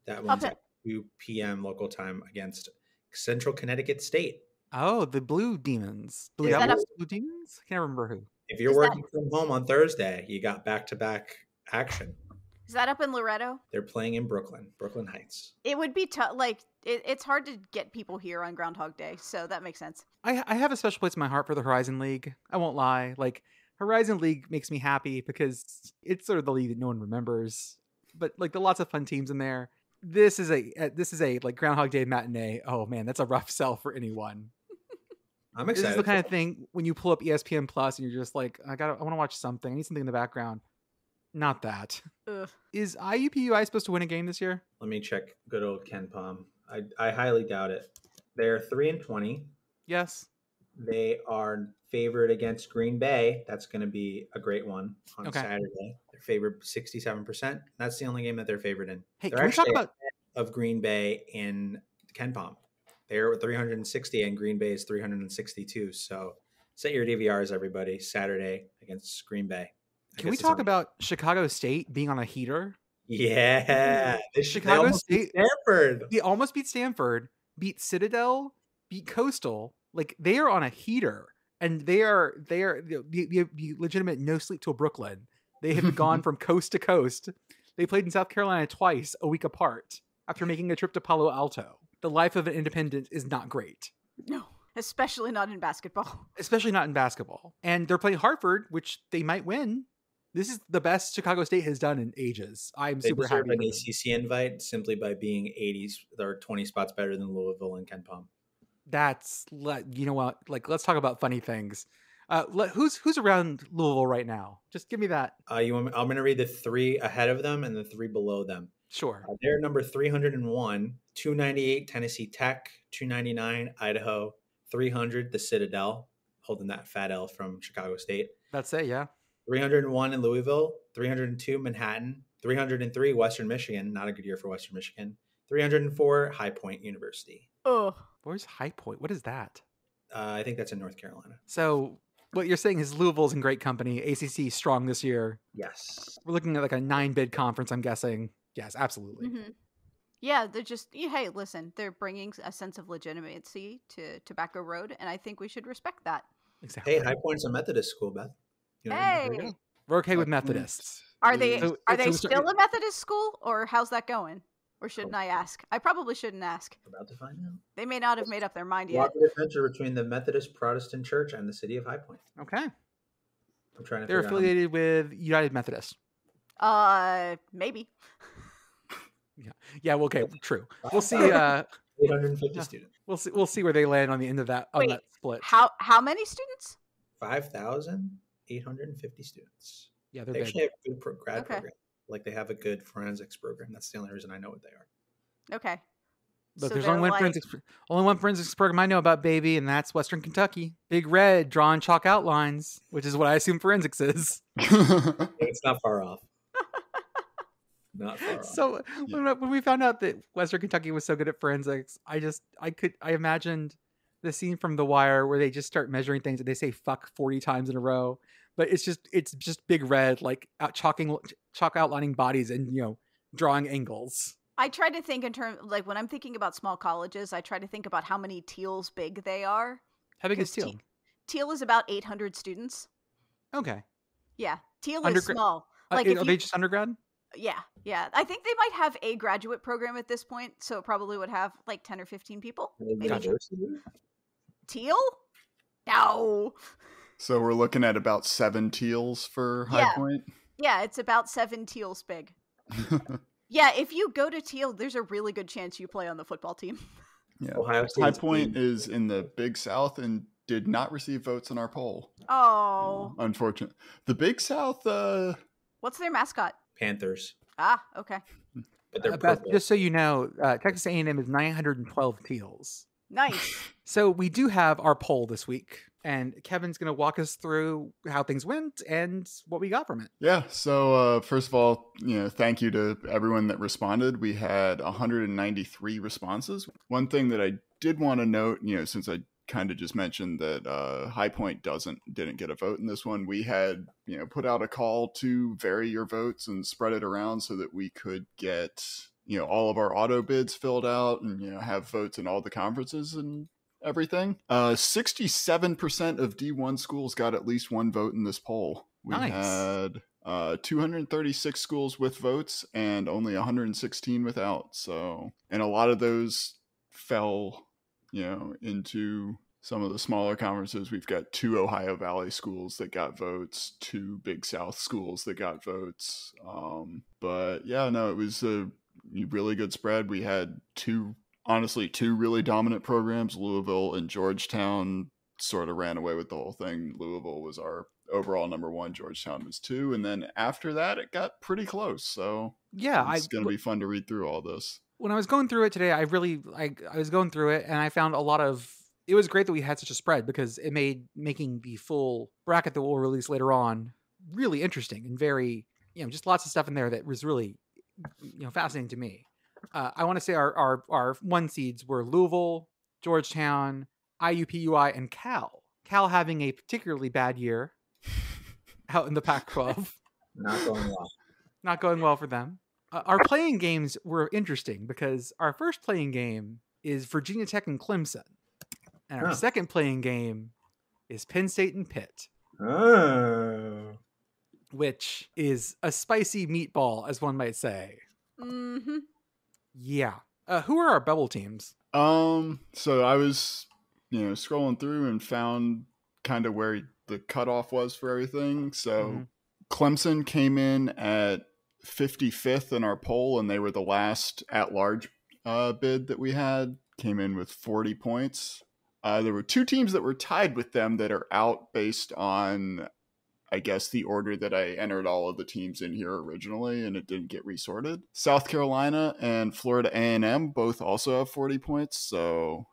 That one's at 2 p.m. local time against Central Connecticut State. Oh, the Blue Demons. Blue Devils? Blue Demons? I can't remember who. If you're working from home on Thursday, you got back-to-back action. Is that up in Loretto? They're playing in Brooklyn Heights. It would be tough. Like, it's hard to get people here on Groundhog Day, so that makes sense. I have a special place in my heart for the Horizon League. I won't lie. Like, Horizon League makes me happy because it's sort of the league that no one remembers. But, like, there are lots of fun teams in there. This is a like Groundhog Day matinee. Oh, man, that's a rough sell for anyone. I'm excited. This is the kind of thing when you pull up ESPN Plus and you're just like, I want to watch something. I need something in the background. Not that. Ugh. Is IUPUI supposed to win a game this year? Let me check good old Ken Palm. I highly doubt it. They're 3-20. Yes. They are favored against Green Bay. That's going to be a great one on Saturday. They're favored 67%. That's the only game that they're favored in. Hey, they're can we talk about of Green Bay in Ken Palm? They're 360 and Green Bay is 362. So set your DVRs, everybody. Saturday against Green Bay. Can we talk about Chicago State being on a heater? Yeah. Chicago State. Stanford. They almost beat Stanford, beat Citadel, beat Coastal. Like, they are on a heater. And they are the legitimate no sleep till Brooklyn. They have gone from coast to coast. They played in South Carolina twice a week apart after making a trip to Palo Alto. The life of an independent is not great. No, especially not in basketball. Especially not in basketball. And they're playing Hartford, which they might win. This is the best Chicago State has done in ages. I'm super happy. They deserve an ACC invite simply by being 80s or 20 spots better than Louisville and Ken Palm. That's, you know what? Like, let's talk about funny things. Who's around Louisville right now? Just give me that. I'm going to read the three ahead of them and the three below them. Sure. They're number 301, 298 Tennessee Tech, 299 Idaho, 300 the Citadel, holding that fat L from Chicago State. That's it, yeah. 301 in Louisville, 302 Manhattan, 303 Western Michigan, not a good year for Western Michigan, 304 High Point University. Oh. Where's High Point? What is that? I think that's in North Carolina. So what you're saying is Louisville's in great company. ACC strong this year. Yes. We're looking at like a 9-bid conference, I'm guessing. Yes, absolutely. Mm-hmm. Yeah, they're just, hey, listen, they're bringing a sense of legitimacy to Tobacco Road, and I think we should respect that. Exactly. Hey, High Point's a Methodist school, Beth. Hey! We're okay with Methodists. Are they still a Methodist school, or how's that going? Or shouldn't I ask? I probably shouldn't ask. We're about to find out. They may not have made up their mind yet. Cooperative venture between the Methodist Protestant Church and the city of High Point. Okay. I'm trying to They're figure affiliated with United Methodist. Maybe. Yeah. Well, okay. True. We'll see. 850 students. We'll see where they land on the end of that on Wait, that split. How many students? 5,850 students. Yeah, they're They big. actually have a good grad Okay. program. Like they have a good forensics program. That's the only reason I know what they are. Okay. Look, So there's they're only one forensics program I know about, baby, and that's Western Kentucky. Big red, drawing chalk outlines, which is what I assume forensics is. It's not far off. Not far off. So when we found out that Western Kentucky was so good at forensics, I imagined the scene from The Wire where they just start measuring things and they say "fuck" 40 times in a row, but it's just big red, like chalk outlining bodies and drawing angles. I try to think in terms, like when I'm thinking about small colleges, I try to think about how many Teals big they are. How big is 'Cause Teal? Teal is about 800 students. Okay. Yeah, Teal is small. Like are they just undergrad? Yeah. I think they might have a graduate program at this point, so it probably would have like 10 or 15 people. Gotcha. Teal? No. So we're looking at about 7 Teals for High Point. Yeah, it's about 7 Teals big. Yeah, if you go to Teal, there's a really good chance you play on the football team. Yeah. Ohio State's High Point is in the Big South and did not receive votes in our poll. Oh. Unfortunate. The Big South, What's their mascot? Panthers. Ah, okay. But they're Beth, purple. just so you know, Texas A&M is 912 Teals. Nice. So we do have our poll this week, and Kevin's going to walk us through how things went and what we got from it. Yeah. So first of all, thank you to everyone that responded. We had 193 responses. One thing that I did want to note, since I kind of just mentioned that High Point didn't get a vote in this one, we had put out a call to vary your votes and spread it around so that we could get all of our auto bids filled out and have votes in all the conferences and everything. 67% of D1 schools got at least one vote in this poll. We had 236 schools with votes and only 116 without. So, and a lot of those fell, into some of the smaller conferences. We've got 2 Ohio Valley schools that got votes, 2 Big South schools that got votes. But yeah, no, it was a really good spread. We had 2 really dominant programs. Louisville and Georgetown sort of ran away with the whole thing. Louisville was our overall number 1. Georgetown was 2. And then after that, it got pretty close. So yeah, it's going to be fun to read through all this. When I was going through it today, I was going through it and I found it was great that we had such a spread because it made making the full bracket that we'll release later on really interesting and very, just lots of stuff in there that was really, fascinating to me. I want to say our 1 seeds were Louisville, Georgetown, IUPUI, and Cal. Cal having a particularly bad year out in the Pac-12. Not going well for them. Our playing games were interesting because our first playing game is Virginia Tech and Clemson. And our second playing game is Penn State and Pitt. Oh. Which is a spicy meatball, as one might say. Mm-hmm. Yeah. Who are our bubble teams? So I was, scrolling through and found kind of where the cutoff was for everything. So Clemson came in at 55th in our poll, and they were the last at-large bid that we had. Came in with 40 points. There were 2 teams that were tied with them that are out based on, I guess, the order that I entered all of the teams in here originally, and it didn't get resorted. South Carolina and Florida A&M both also have 40 points, so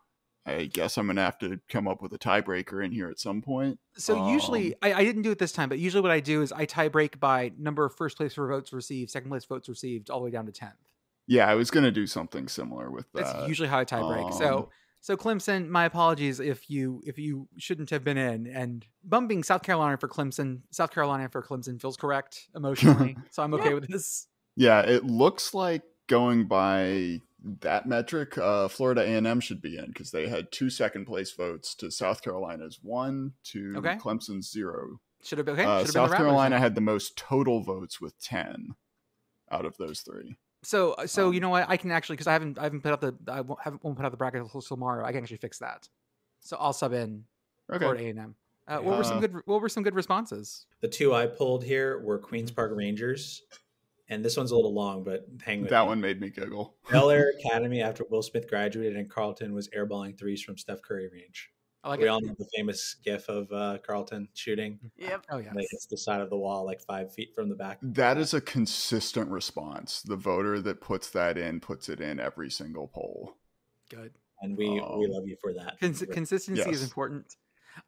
I guess I'm going to have to come up with a tiebreaker in here at some point. So usually, I didn't do it this time, but usually what I do is I tie break by number of first place votes received, second place votes received, all the way down to 10th. Yeah, I was going to do something similar with that. That's usually how I tie break. So Clemson, my apologies if you shouldn't have been in, and bumping South Carolina for Clemson feels correct emotionally. So I'm okay with this. Yeah, it looks like going by that metric, Florida A&M should be in because they had 2 second place votes to South Carolina's 1 to Clemson's 0. Should have been okay. South Carolina had the most total votes with 10 out of those 3. So you know what? I can actually, because I haven't put out won't put out the bracket until tomorrow. I can actually fix that. So I'll sub in Florida A&M. What were some good responses? The two I pulled here were Queens Park Rangers, and this one's a little long, but hang with That me. one made me giggle. Bel Air Academy after Will Smith graduated, and Carlton was airballing threes from Steph Curry range. I like We it. all know the famous gif of Carlton shooting. Yep. Oh yeah. Like it's the side of the wall, like 5 feet from the back. That is a consistent response. The voter that puts that in puts it in every single poll. Good. And we love you for that. Consistency is Yes. important.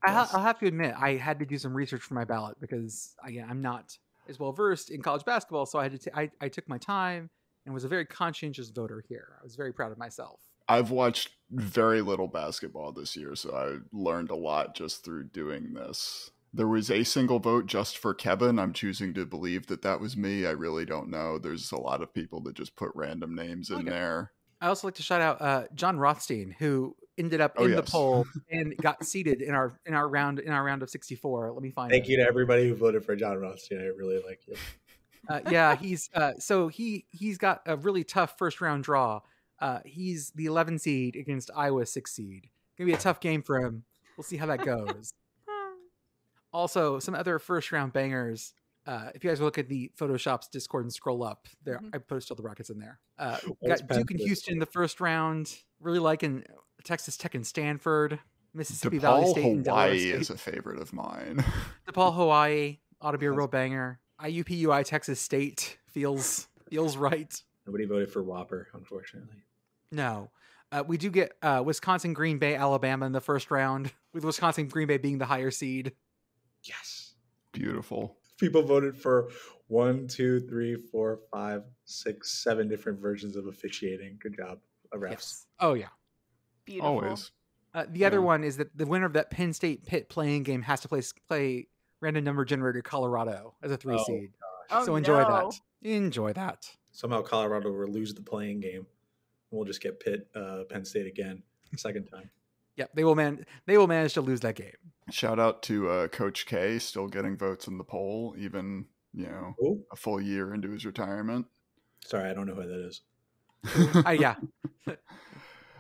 Yes. I'll have to admit, I had to do some research for my ballot because again, I'm not as well versed in college basketball, so I had to. I took my time and was a very conscientious voter here. I was very proud of myself. I've watched very little basketball this year, so I learned a lot just through doing this. There was a single vote just for Kevin. I'm choosing to believe that was me. I really don't know. There's a lot of people that just put random names in there. I also like to shout out John Rothstein, who ended up in the poll and got seated in our round of 64. Let me find. Thank you to everybody who voted for John Rothstein. I really like you. Yeah, he's he's got a really tough first round draw. He's the 11 seed against Iowa's 6 seed. Gonna be a tough game for him. We'll see how that goes. Also, some other first round bangers. If you guys look at the Photoshop's Discord and scroll up, there I posted all the brackets in there. Got Duke and Houston in the first round. Really liking Texas Tech and Stanford. Mississippi Valley State and Delaware Hawaii State. is a favorite of mine. DePaul, Hawaii ought to be a real banger. IUPUI Texas State feels right. Nobody voted for Whopper, unfortunately. No. We do get Wisconsin, Green Bay, Alabama in the first round, with Wisconsin, Green Bay being the higher seed. Yes. Beautiful. People voted for 1, 2, 3, 4, 5, 6, 7 different versions of officiating. Good job, refs. Yes. Oh, yeah. Beautiful. Always. The other one is that the winner of that Penn State Pitt playing game has to play random number generator Colorado as a 3 seed. Oh, So enjoy no. that. Enjoy that. Somehow Colorado will lose the playing game. We'll just get Penn State again, second time. Yeah, they will manage to lose that game. Shout out to Coach K, still getting votes in the poll, even Who? a full year into his retirement. Sorry, I don't know who that is. Yeah.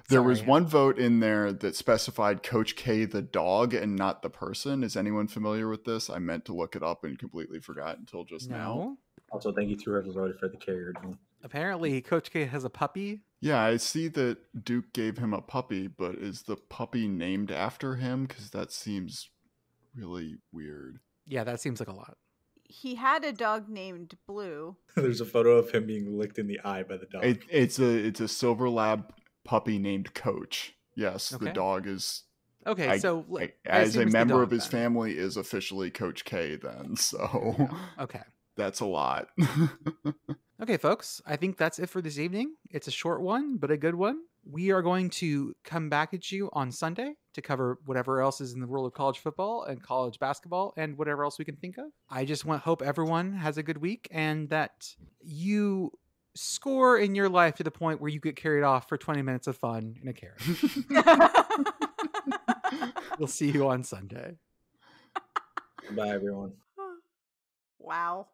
There was one vote in there that specified Coach K the dog and not the person. Is anyone familiar with this? I meant to look it up and completely forgot until just now. No. Also, thank you to whoever voted for the carrier dome. Apparently, Coach K has a puppy. Yeah, I see that Duke gave him a puppy, but is the puppy named after him? Because that seems really weird. Yeah, that seems like a lot. He had a dog named Blue. There's a photo of him being licked in the eye by the dog. It's a silver lab puppy named Coach. Yes, Okay. the dog is. Okay, I as a assume it's the member dog of his then. family, is officially Coach K. Then, so Okay. that's a lot. Okay, folks, I think that's it for this evening. It's a short one, but a good one. We are going to come back at you on Sunday to cover whatever else is in the world of college football and college basketball and whatever else we can think of. I just hope everyone has a good week and that you score in your life to the point where you get carried off for 20 minutes of fun in a carriage. We'll see you on Sunday. Bye, everyone. Wow.